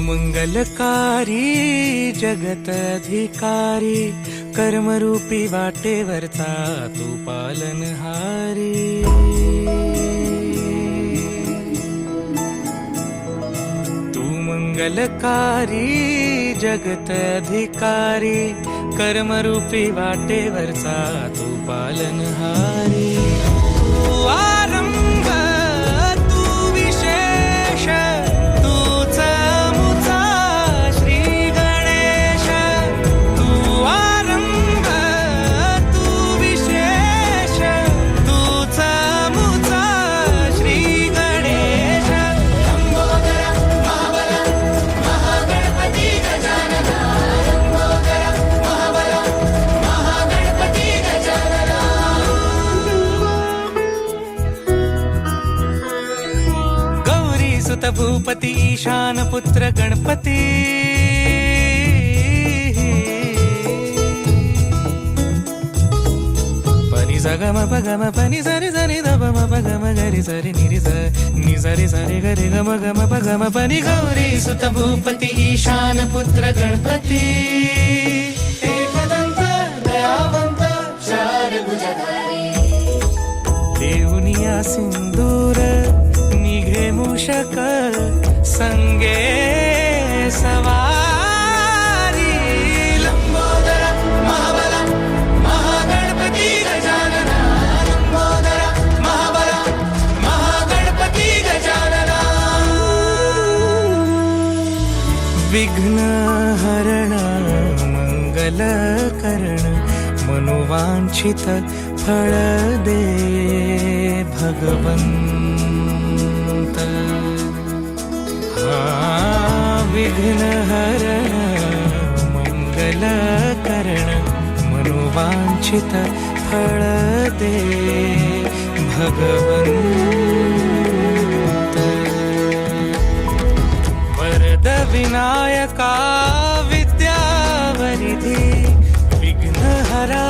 मंगलकारी जगत अधिकारी, कर्मरूपी वाटेवरचा तू पालनहारी। तू मंगलकारी जगत अधिकारी, कर्मरूपी वाटेवरचा तू पालनहारी। तू आरंभ तू विशेष, तूच मुचा श्री गणेश। तू आरंभ तू विशेष, तूच मुचा श्री गणेश। लंबोदर महाबल महागणपती गजानन, लंबोदर महाबल महागणपती गजानन। गौरी सुत भूपती ईशान पुत्र गणपती, पनी सगम पगम पनी सरी सरी दब म पगम गरी सरी निरी स नि सरी सरी गरी गम गम पगम पनी। गौरी सुत भूपती ईशान पुत्र गणपती, एकदंत दयावंत चार भुजधारी। देऊनिया सिंदूर निघे मूषक, संगे सवारी। लंबोदर महाबल महागणपती गजानन, लंबोदर महाबल महागणपती गजानन। विघ्न हरण मंगल करण, मनोवांछित फळ दे भगवंत। विघ्न हरण मंगल करण, मनोवांछित फळ दे भगवंत। वरद विनायका विद्यावरिधी, विघ्नहरा